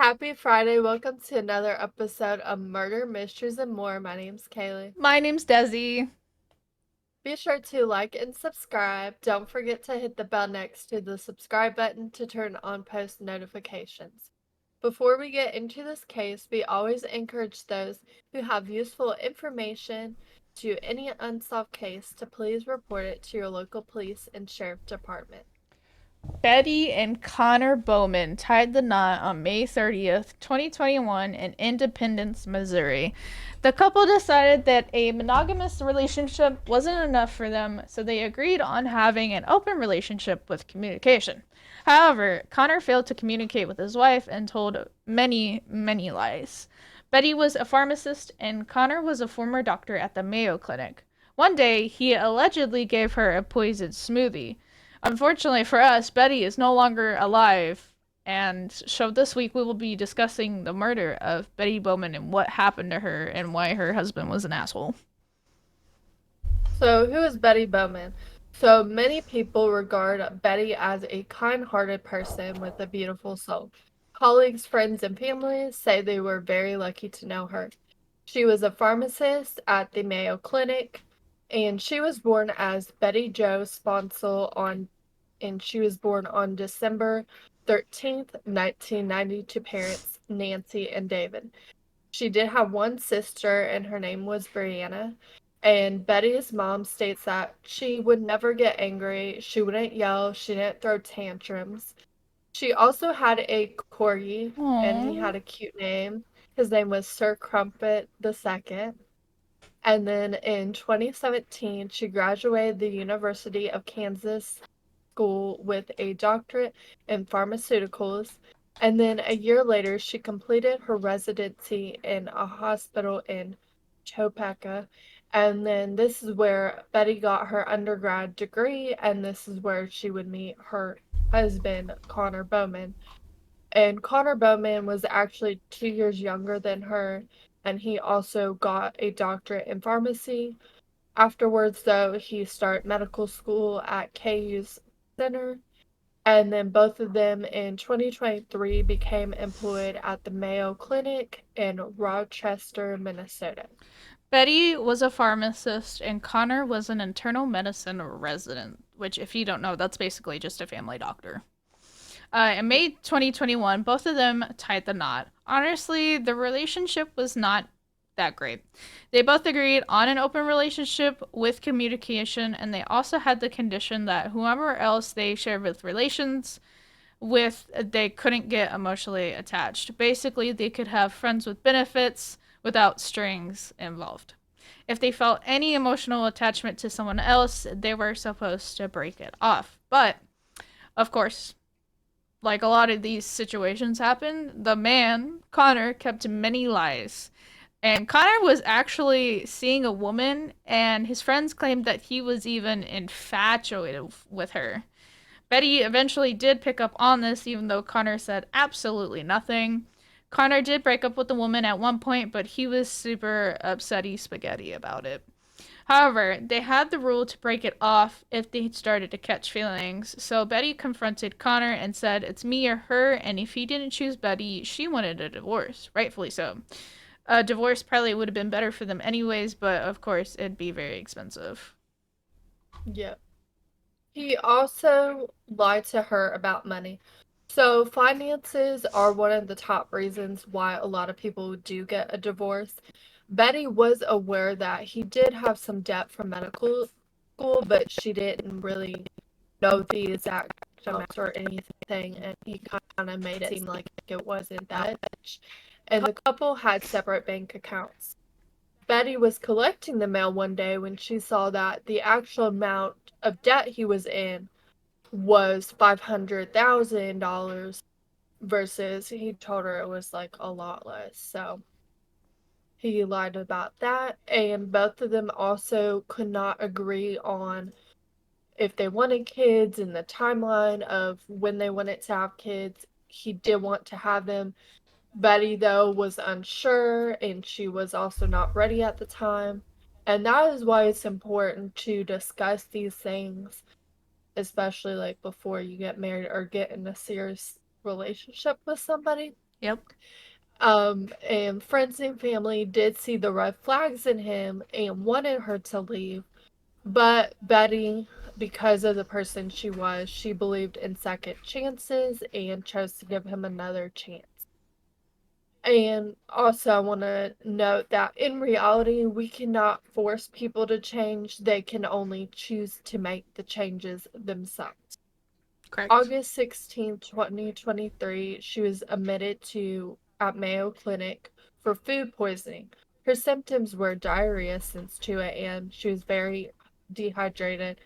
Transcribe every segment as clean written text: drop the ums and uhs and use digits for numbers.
Happy Friday. Welcome to another episode of Murder, Mysteries, and More. My name's Kaylee. My name's Desi. Be sure to like and subscribe. Don't forget to hit the bell next to the subscribe button to turn on post notifications. Before we get into this case, we always encourage those who have useful information to any unsolved case to please report it to your local police and sheriff department. Betty and Connnor Bowman tied the knot on May 30th, 2021 in Independence, Missouri. The couple decided that a monogamous relationship wasn't enough for them, so they agreed on having an open relationship with communication. However, Connor failed to communicate with his wife and told many, many lies. Betty was a pharmacist and Connor was a former doctor at the Mayo Clinic. One day, he allegedly gave her a poisoned smoothie. Unfortunately for us, Betty is no longer alive, and so this week we will be discussing the murder of Betty Bowman and what happened to her and why her husband was an asshole. So, who is Betty Bowman? So, many people regard Betty as a kind hearted person with a beautiful soul. Colleagues, friends, and family say they were very lucky to know her. She was a pharmacist at the Mayo Clinic, and she was born as Betty Jo Sponsel and she was born on December 13th, 1990, to parents Nancy and David. She did have one sister, and her name was Brianna. And Betty's mom states that she would never get angry, she wouldn't yell, she didn't throw tantrums. She also had a corgi, and he Aww. had a cute name. His name was Sir Crumpet II. And then in 2017, she graduated the University of Kansas school with a doctorate in pharmaceuticals. And then a year later, she completed her residency in a hospital in Topeka. And then this is where Betty got her undergrad degree, and this is where she would meet her husband, Connnor Bowman. And Connnor Bowman was actually 2 years younger than her, and he also got a doctorate in pharmacy. Afterwards, though, he started medical school at KU's Center, and then both of them in 2023 became employed at the Mayo Clinic in Rochester, Minnesota. Betty was a pharmacist and Connor was an internal medicine resident, which, if you don't know, that's basically just a family doctor. In May 2021, both of them tied the knot. Honestly, the relationship was not that great. They both agreed on an open relationship with communication, and they also had the condition that whoever else they shared with relations with, they couldn't get emotionally attached. Basically, they could have friends with benefits without strings involved. If they felt any emotional attachment to someone else, they were supposed to break it off. But, of course, like a lot of these situations happen, the man, Connor, kept many lies. And Connor was actually seeing a woman, and his friends claimed that he was even infatuated with her. Betty eventually did pick up on this, even though Connor said absolutely nothing. Connor did break up with the woman at one point, but he was super upsetty spaghetti about it. However, they had the rule to break it off if they started to catch feelings, so Betty confronted Connor and said it's me or her, and if he didn't choose Betty, she wanted a divorce, rightfully so. A divorce probably would have been better for them anyways, but of course, it'd be very expensive. Yep. He also lied to her about money. So, finances are one of the top reasons why a lot of people do get a divorce. Betty was aware that he did have some debt from medical school, but she didn't really know the exact amounts or anything, and he kind of made it seem like it wasn't that much. And the couple had separate bank accounts. Betty was collecting the mail one day when she saw that the actual amount of debt he was in was $500,000 versus he told her it was like a lot less. So he lied about that, and both of them also could not agree on if they wanted kids and the timeline of when they wanted to have kids. He did want to have them. Betty, though, was unsure and she was also not ready at the time. And that is why it's important to discuss these things, especially like before you get married or get in a serious relationship with somebody. Yep. And friends and family did see the red flags in him and wanted her to leave. But Betty, because of the person she was, she believed in second chances and chose to give him another chance. And also, I want to note that in reality, we cannot force people to change. They can only choose to make the changes themselves. Correct. August 16th, 2023, she was admitted to at Mayo Clinic for food poisoning. Her symptoms were diarrhea since 2 a.m. She was very dehydrated,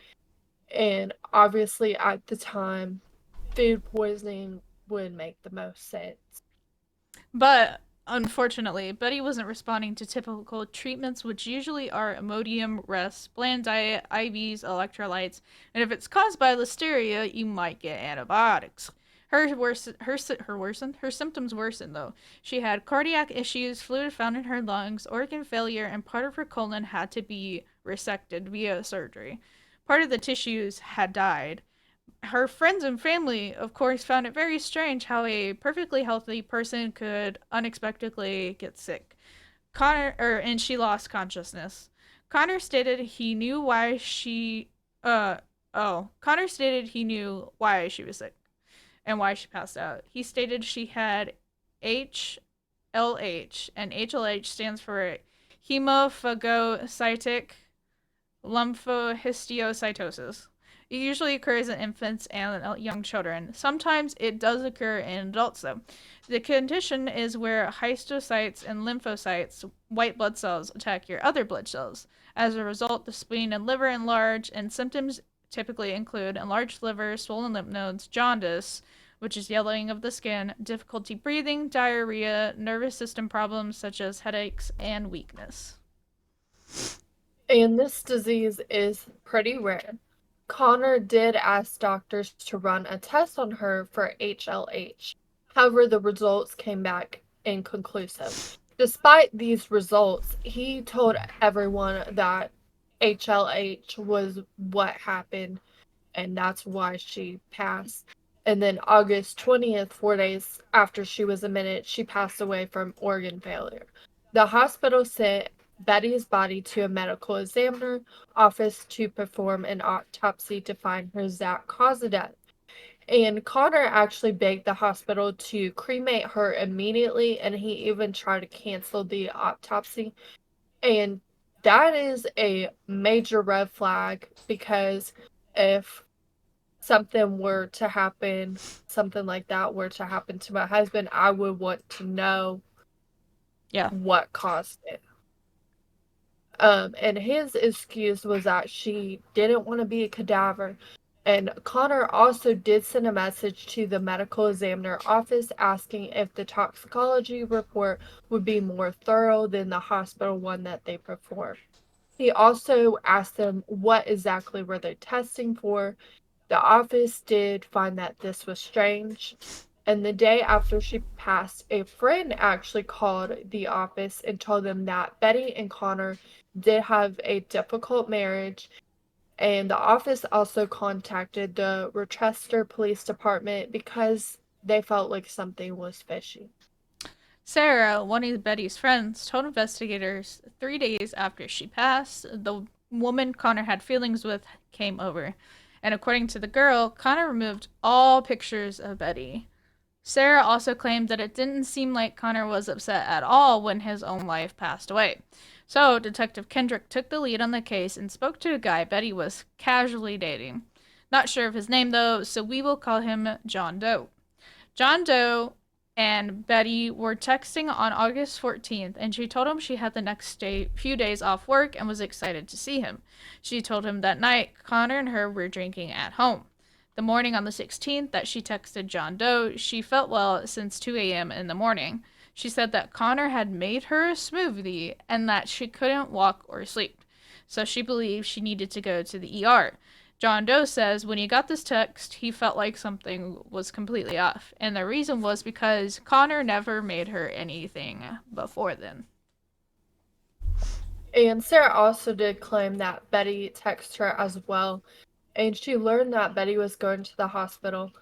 and obviously at the time, food poisoning would make the most sense. But unfortunately, Betty wasn't responding to typical treatments, which usually are Imodium, rest, bland diet, IVs, electrolytes, and if it's caused by listeria, you might get antibiotics. Her symptoms worsened though. She had cardiac issues, fluid found in her lungs, organ failure, and part of her colon had to be resected via surgery. Part of the tissues had died. Her friends and family, of course, found it very strange how a perfectly healthy person could unexpectedly get sick. And she lost consciousness. Connnor stated he knew why she, uh, Connnor stated he knew why she was sick and why she passed out. He stated she had HLH, and HLH stands for hemophagocytic lymphohistiocytosis. It usually occurs in infants and young children. Sometimes it does occur in adults, though. The condition is where histiocytes and lymphocytes, white blood cells, attack your other blood cells. As a result, the spleen and liver enlarge, and symptoms typically include enlarged liver, swollen lymph nodes, jaundice, which is yellowing of the skin, difficulty breathing, diarrhea, nervous system problems such as headaches, and weakness. And this disease is pretty rare. Connor did ask doctors to run a test on her for HLH. However, the results came back inconclusive. Despite these results, he told everyone that HLH was what happened and that's why she passed. And then August 20th, 4 days after she was admitted, she passed away from organ failure. The hospital sent Betty's body to a medical examiner office to perform an autopsy to find her exact cause of death. And Connor actually begged the hospital to cremate her immediately, and he even tried to cancel the autopsy. And that is a major red flag because if something were to happen, something like that were to happen to my husband, I would want to know Yeah. what caused it. And his excuse was that she didn't want to be a cadaver. And Connor also did send a message to the medical examiner office asking if the toxicology report would be more thorough than the hospital one that they performed. He also asked them what exactly were they testing for. The office did find that this was strange, and the day after she passed, a friend actually called the office and told them that Betty and Connor did have a difficult marriage, and the office also contacted the Rochester Police Department because they felt like something was fishy. Sarah, one of Betty's friends, told investigators 3 days after she passed, the woman Connor had feelings with came over. And according to the girl, Connor removed all pictures of Betty. Sarah also claimed that it didn't seem like Connor was upset at all when his own wife passed away. So, Detective Kendrick took the lead on the case and spoke to a guy Betty was casually dating. Not sure of his name though, so we will call him John Doe. John Doe and Betty were texting on August 14th, and she told him she had the few days off work and was excited to see him. She told him that night Connor and her were drinking at home. The morning on the 16th that she texted John Doe, she felt well since 2 a.m. in the morning. She said that Connor had made her a smoothie and that she couldn't walk or sleep. So she believed she needed to go to the ER. John Doe says when he got this text, he felt like something was completely off. And the reason was because Connor never made her anything before then. And Sarah also did claim that Betty texted her as well, and she learned that Betty was going to the hospital.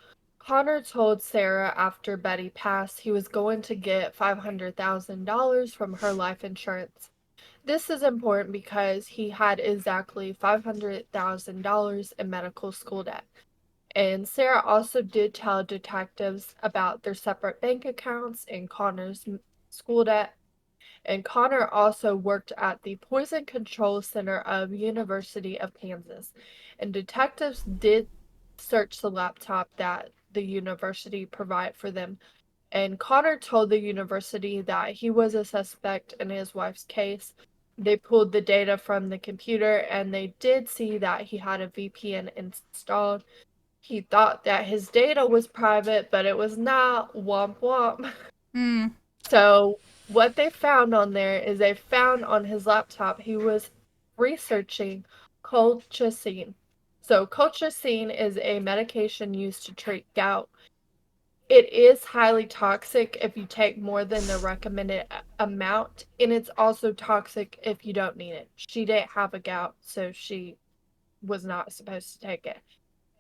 Connnor told Sarah after Betty passed he was going to get $500,000 from her life insurance. This is important because he had exactly $500,000 in medical school debt. And Sarah also did tell detectives about their separate bank accounts and Connor's school debt. And Connnor also worked at the Poison Control Center of University of Kansas. And detectives did search the laptop that the university provided for them. And Connnor told the university that he was a suspect in his wife's case. They pulled the data from the computer and they did see that he had a VPN installed. He thought that his data was private, but it was not. Womp womp. Hmm. So, what they found on there is they found on his laptop he was researching colchicine. So, colchicine is a medication used to treat gout. It is highly toxic if you take more than the recommended amount, and it's also toxic if you don't need it. She didn't have a gout, so she was not supposed to take it.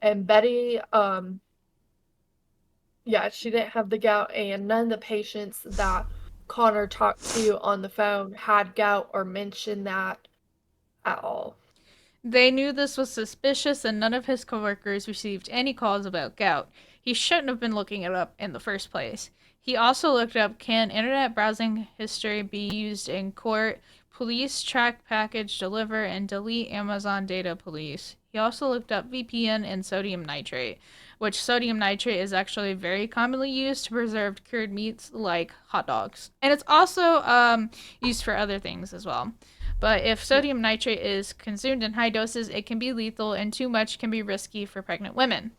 And Betty, yeah, she didn't have the gout, and none of the patients that Connnor talked to on the phone had gout or mentioned that at all. They knew this was suspicious and none of his coworkers received any calls about gout. He shouldn't have been looking it up in the first place. He also looked up, can internet browsing history be used in court? Police track, package, deliver, and delete Amazon data police. He also looked up VPN and sodium nitrate, which sodium nitrate is actually very commonly used to preserve cured meats like hot dogs. And it's also used for other things as well. But if sodium nitrate is consumed in high doses, it can be lethal, and too much can be risky for pregnant women.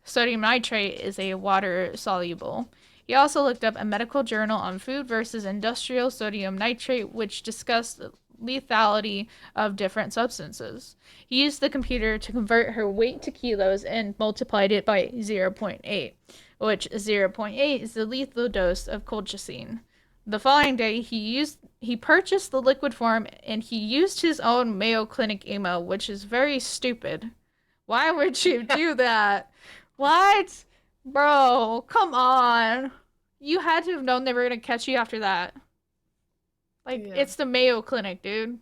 Sodium nitrate is a water soluble. He also looked up a medical journal on food versus industrial sodium nitrate, which discussed the lethality of different substances. He used the computer to convert her weight to kilos and multiplied it by zero point 0.8, which zero point 0.8 is the lethal dose of colchicine. The following day, he purchased the liquid form and he used his own Mayo Clinic email, which is very stupid. Why would you Yeah, do that? What? Bro, come on. You had to have known they were going to catch you after that. Like, yeah, it's the Mayo Clinic, dude.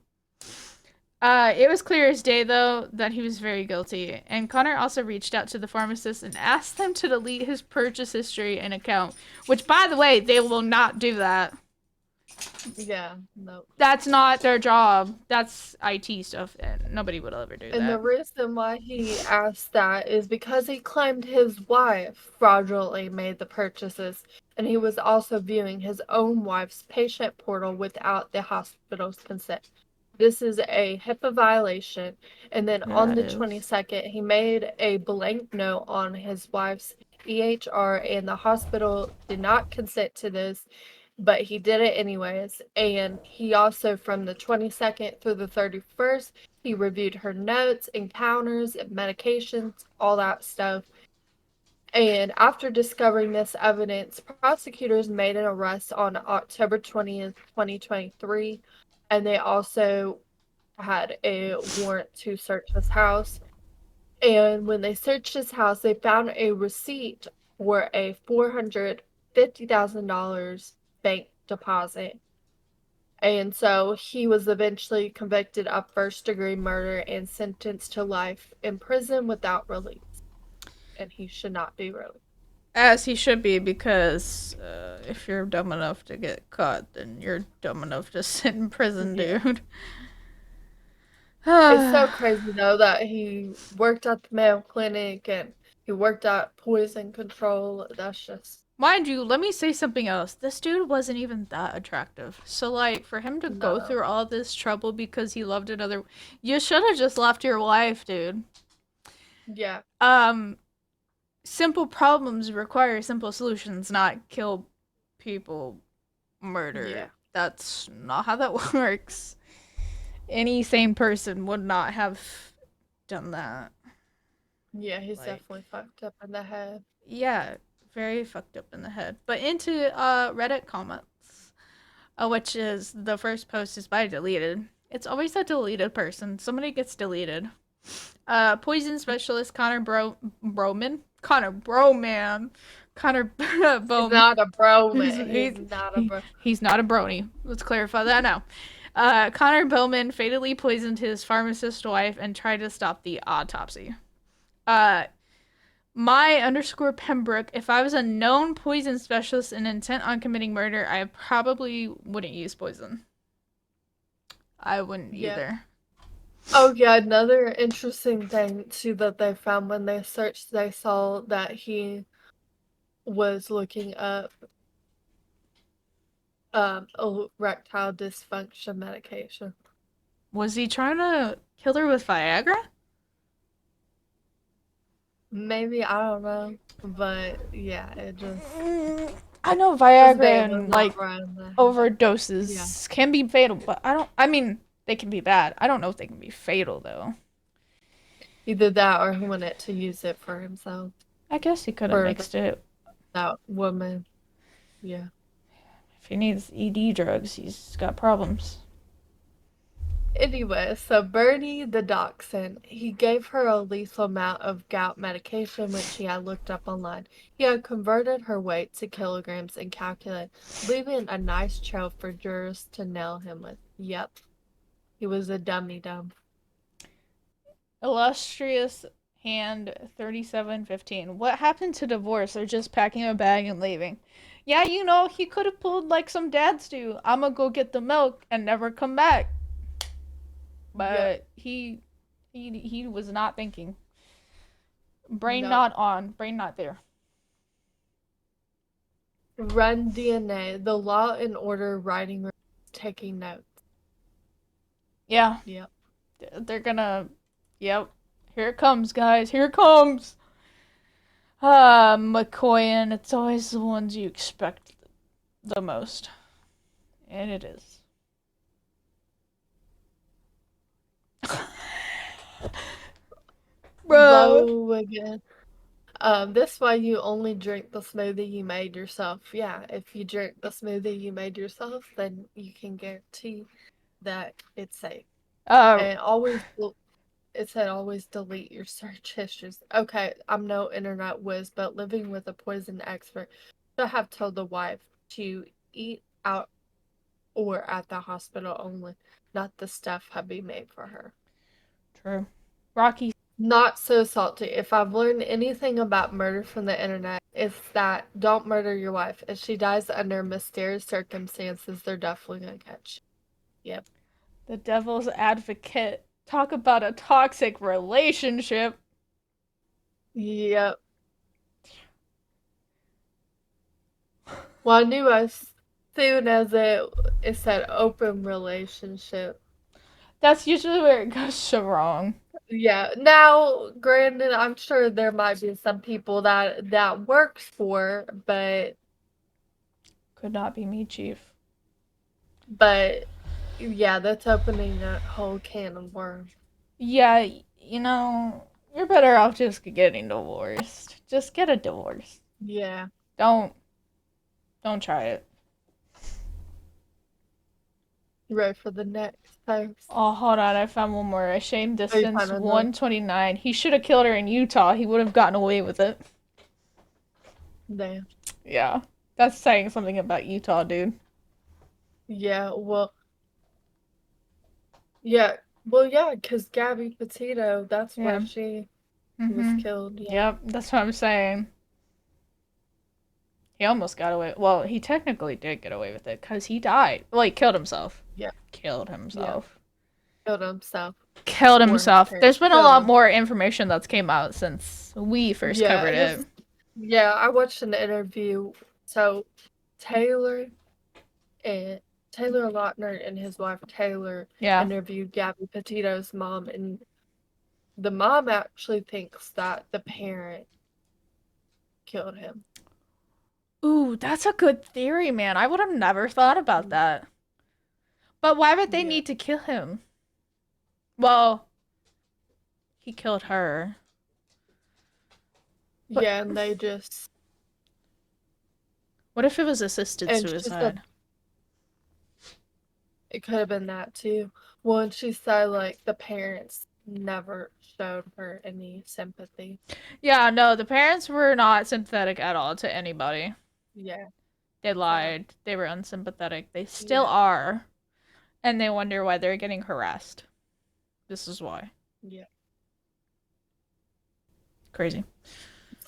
It was clear as day, though, that he was very guilty. And Connnor also reached out to the pharmacist and asked them to delete his purchase history and account, which, by the way, they will not do that. yeah, no. That's not their job. That's IT stuff, and nobody would ever do And the that. reason why he asked that is because he claimed his wife fraudulently made the purchases, and he was also viewing his own wife's patient portal without the hospital's consent. This is a HIPAA violation. And then Yeah, on it the is. 22nd, he made a blank note on his wife's EHR, and the hospital did not consent to this, but he did it anyways. And he also, from the 22nd through the 31st, he reviewed her notes, encounters, medications, all that stuff. And after discovering this evidence, prosecutors made an arrest on October 20th, 2023. And they also had a warrant to search his house. And when they searched his house, they found a receipt for a $450,000 bank deposit. And so he was eventually convicted of first-degree murder and sentenced to life in prison without release. And he should not be released. As he should be, because if you're dumb enough to get caught, then you're dumb enough to sit in prison, Yeah. dude. It's so crazy though that he worked at the Mayo Clinic and he worked at poison control. That's just Mind you, let me say something else. This dude wasn't even that attractive. So, like, for him to go no. through all this trouble because he loved another. You should have just left your wife, dude. Yeah. Um, Simple problems require simple solutions, not kill people, Yeah. murder. That's not how that works. Any sane person would not have done that. Yeah, he's Like, definitely fucked up in the head. yeah, very fucked up in the head. But into Reddit comments, which is the first post is by deleted. It's always a deleted person. Somebody gets deleted. Poison specialist Bowman. Connnor Bowman. Connnor He's Bowman. not a bro, He's, man. He's he's, not a he, bro. he's not a brony. Let's clarify that now. Connnor Bowman fatally poisoned his pharmacist wife and tried to stop the autopsy. Uh, my underscore Pembroke, if I was a known poison specialist and intent on committing murder, I probably wouldn't use poison. I wouldn't Yeah. either. Oh yeah, another interesting thing too that they found when they searched, they saw that he was looking up erectile dysfunction medication. Was he trying to kill her with Viagra? Maybe, I don't know, but yeah, it just I know his Viagra name was and not like Ryan there. Yeah. overdoses can be fatal, but I don't. I mean, they can be bad. I don't know if they can be fatal though. Either that or he wanted to use it for himself, I guess he could have for mixed it. that woman. Yeah. If he needs ED drugs, he's got problems. Anyway, so Bernie the dachshund, he gave her a lethal amount of gout medication, which he had looked up online. He had converted her weight to kilograms and calculated, leaving a nice trail for jurors to nail him with. Yep, he was a dummy dumb. Illustrious hand 3715. What happened to divorce or just packing a bag and leaving? Yeah, he could have pulled like some dads do. I'm gonna go get the milk and never come back. Yep, But he was not thinking. Brain nope. not on, brain not there. Run DNA, the law and order writing room, taking notes. Yeah, Yep. they're gonna. Yep. Here it comes, guys. Here it comes. Ah, McCoyan. It's always the ones you expect the most. And it is. Bro. Low again. This way you only drink the smoothie you made yourself. Yeah, if you drink the smoothie you made yourself, then you can guarantee that it's safe. Uh, And always, it said always delete your search histories. Okay, I'm no internet whiz, but living with a poison expert should have told the wife to eat out or at the hospital only, not the stuff hubby made for her. true. Rocky. Not so salty. If I've learned anything about murder from the internet, it's that don't murder your wife. If she dies under mysterious circumstances, they're definitely gonna catch you. Yep. The devil's advocate. Talk about a toxic relationship. Yep. Well, I knew as soon as it said open relationship. That's usually where it goes so wrong. Yeah. Now, granted, I'm sure there might be some people that works for, Could not be me, Chief. but yeah, that's opening a whole can of worms. Yeah, you're better off just getting divorced. Just get a divorce. Yeah. Don't don't try it. You ready for the next post? Oh, hold on, I found one more. A shame Oh, you distance found another? 129. He should have killed her in Utah. He would have gotten away with it. Damn. Yeah. That's saying something about Utah, dude. Yeah, yeah, because Gabby Petito, that's where Yeah. she was Mhm. killed. Yeah. Yep, that's what I'm saying. He almost got away. Well, he technically did get away with it because he died. Well, he killed himself. Yeah. Killed Yeah. himself. Killed himself Killed or his himself. There's parents. been a Killed lot him. more information that's came out since we first Yeah, covered it. I watched an interview. So Taylor and Taylor Lautner and his wife Taylor Yeah. interviewed Gabby Petito's mom, and the mom actually thinks that the parent killed him. Ooh, that's a good theory, man. I would have never thought about that. But why would they Yeah. need to kill him? Well, he killed her. But Yeah, and they just what if it was assisted and she said suicide? it could have been that too. Well, and she said like the parents never showed her any sympathy. Yeah, no, the parents were not sympathetic at all to anybody. Yeah, They so lied. They were unsympathetic. They still yeah, are. And they wonder why they're getting harassed. This is why. yeah. Crazy.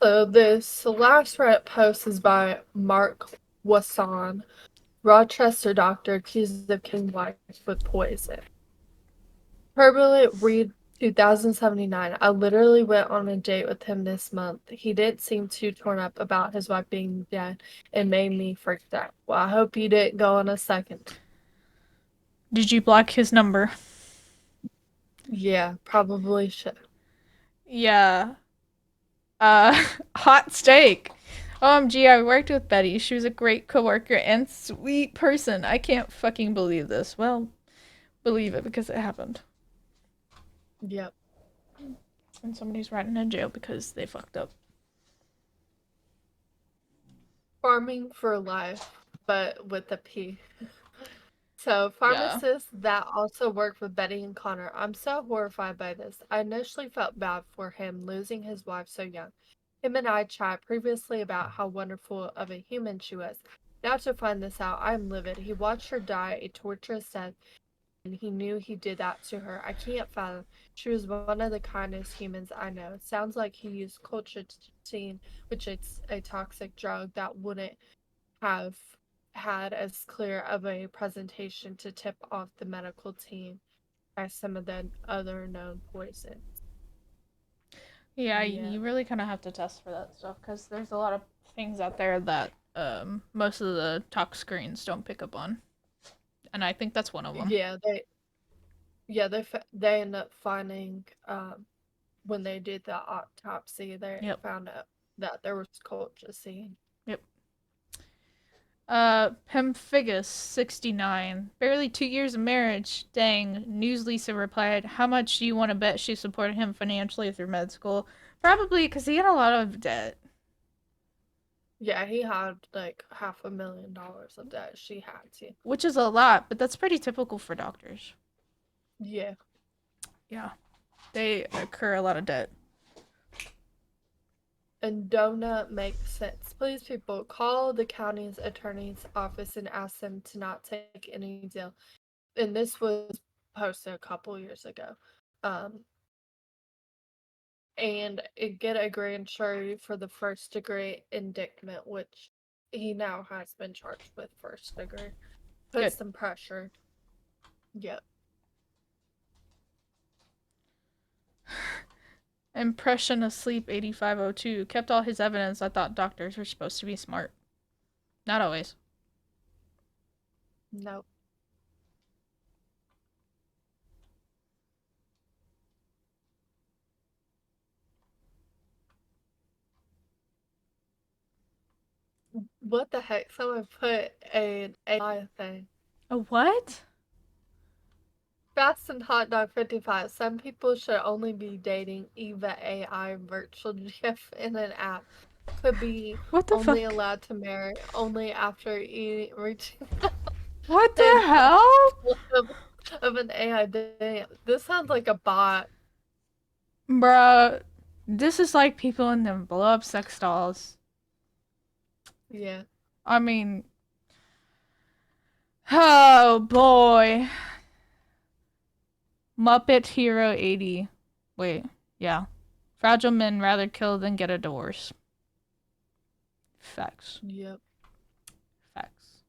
So this last Reddit post is by Mark Wasson, Rochester doctor accused of killing wife with poison. Turbulent Reed 2079. I literally went on a date with him this month. He didn't seem too torn up about his wife being dead and made me freaked out. Well, I hope you didn't go on a second. Did you block his number? Yeah, probably should. Yeah. Hot steak. OMG, I worked with Betty. She was a great coworker and sweet person. I can't fucking believe this. Well, believe it because it happened. Yep. And somebody's riding in jail because they fucked up. Farming for life, but with a P. So, Yeah. pharmacists that also worked with Betty and Connor. I'm so horrified by this. I initially felt bad for him losing his wife so young. Him and I chat previously about how wonderful of a human she was. Now to find this out, I am livid. He watched her die a torturous death, and he knew he did that to her. I can't fathom. She was one of the kindest humans I know. It sounds like he used colchicine, which is a toxic drug that wouldn't have had as clear of a presentation to tip off the medical team as some of the other known poisons. Yeah, Yeah. you really kind of have to test for that stuff because there's a lot of things out there that most of the tox screens don't pick up on, and I think that's one of them. Yeah, they end up finding when they did the autopsy, they Yep. found out that there was colchicine. Yep. Pemphigus 69. Barely 2 years of marriage. Dang. News Lisa replied, how much do you want to bet she supported him financially through med school? Probably because he had a lot of debt. Yeah, he had like $500,000 of debt. She had to. Which is a lot, but that's pretty typical for doctors. Yeah. Yeah. They incur a lot of debt. And donut makes sense. Please, people, call the county's attorney's office and ask them to not take any deal. And this was posted a couple years ago. Um, and get a grand jury for the first degree indictment, which he now has been charged with first degree. Put Good. some pressure. Yep. Impression asleep 8502. Kept all his evidence. I thought doctors were supposed to be smart. Not always. Nope. What the heck? Someone put an AI thing. A what? Fast and Hot Dog 55. Some people should only be dating Eva AI virtual GIF in an app. Could be What the only fuck? allowed to marry only after eating, reaching What the an hell? of an AI dance. This sounds like a bot. Bruh, this is like people in them blow up sex dolls. Yeah. I mean, oh boy. Muppet Hero 80. Wait, yeah. Fragile men rather kill than get a divorce. Facts. Yep. Facts.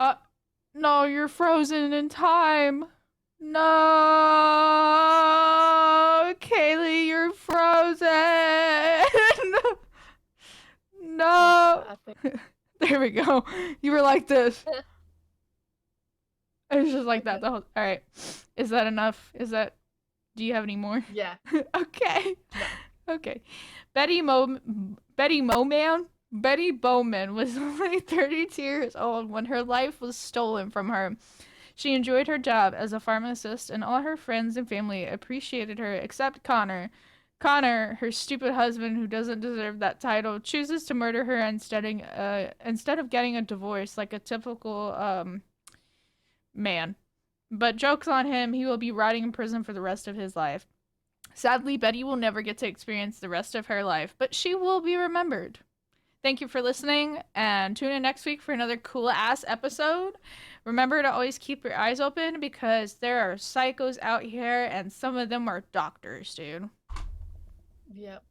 uh, no, you're frozen in time. No, Kaylee, you're frozen. No. I think. There we go. You were like this. It was just like that Okay. the whole. All right. Is that enough? Is that? Do you have any more? Yeah. Okay. No. Okay. Betty Bowman was only 32 years old when her life was stolen from her. She enjoyed her job as a pharmacist, and all her friends and family appreciated her except Connor. Connnor, her stupid husband who doesn't deserve that title, chooses to murder her instead of getting a divorce like a typical man. But joke's on him, he will be rotting in prison for the rest of his life. Sadly, Betty will never get to experience the rest of her life, but she will be remembered. Thank you for listening, and tune in next week for another cool ass episode. Remember to always keep your eyes open because there are psychos out here, and some of them are doctors, dude. Yep.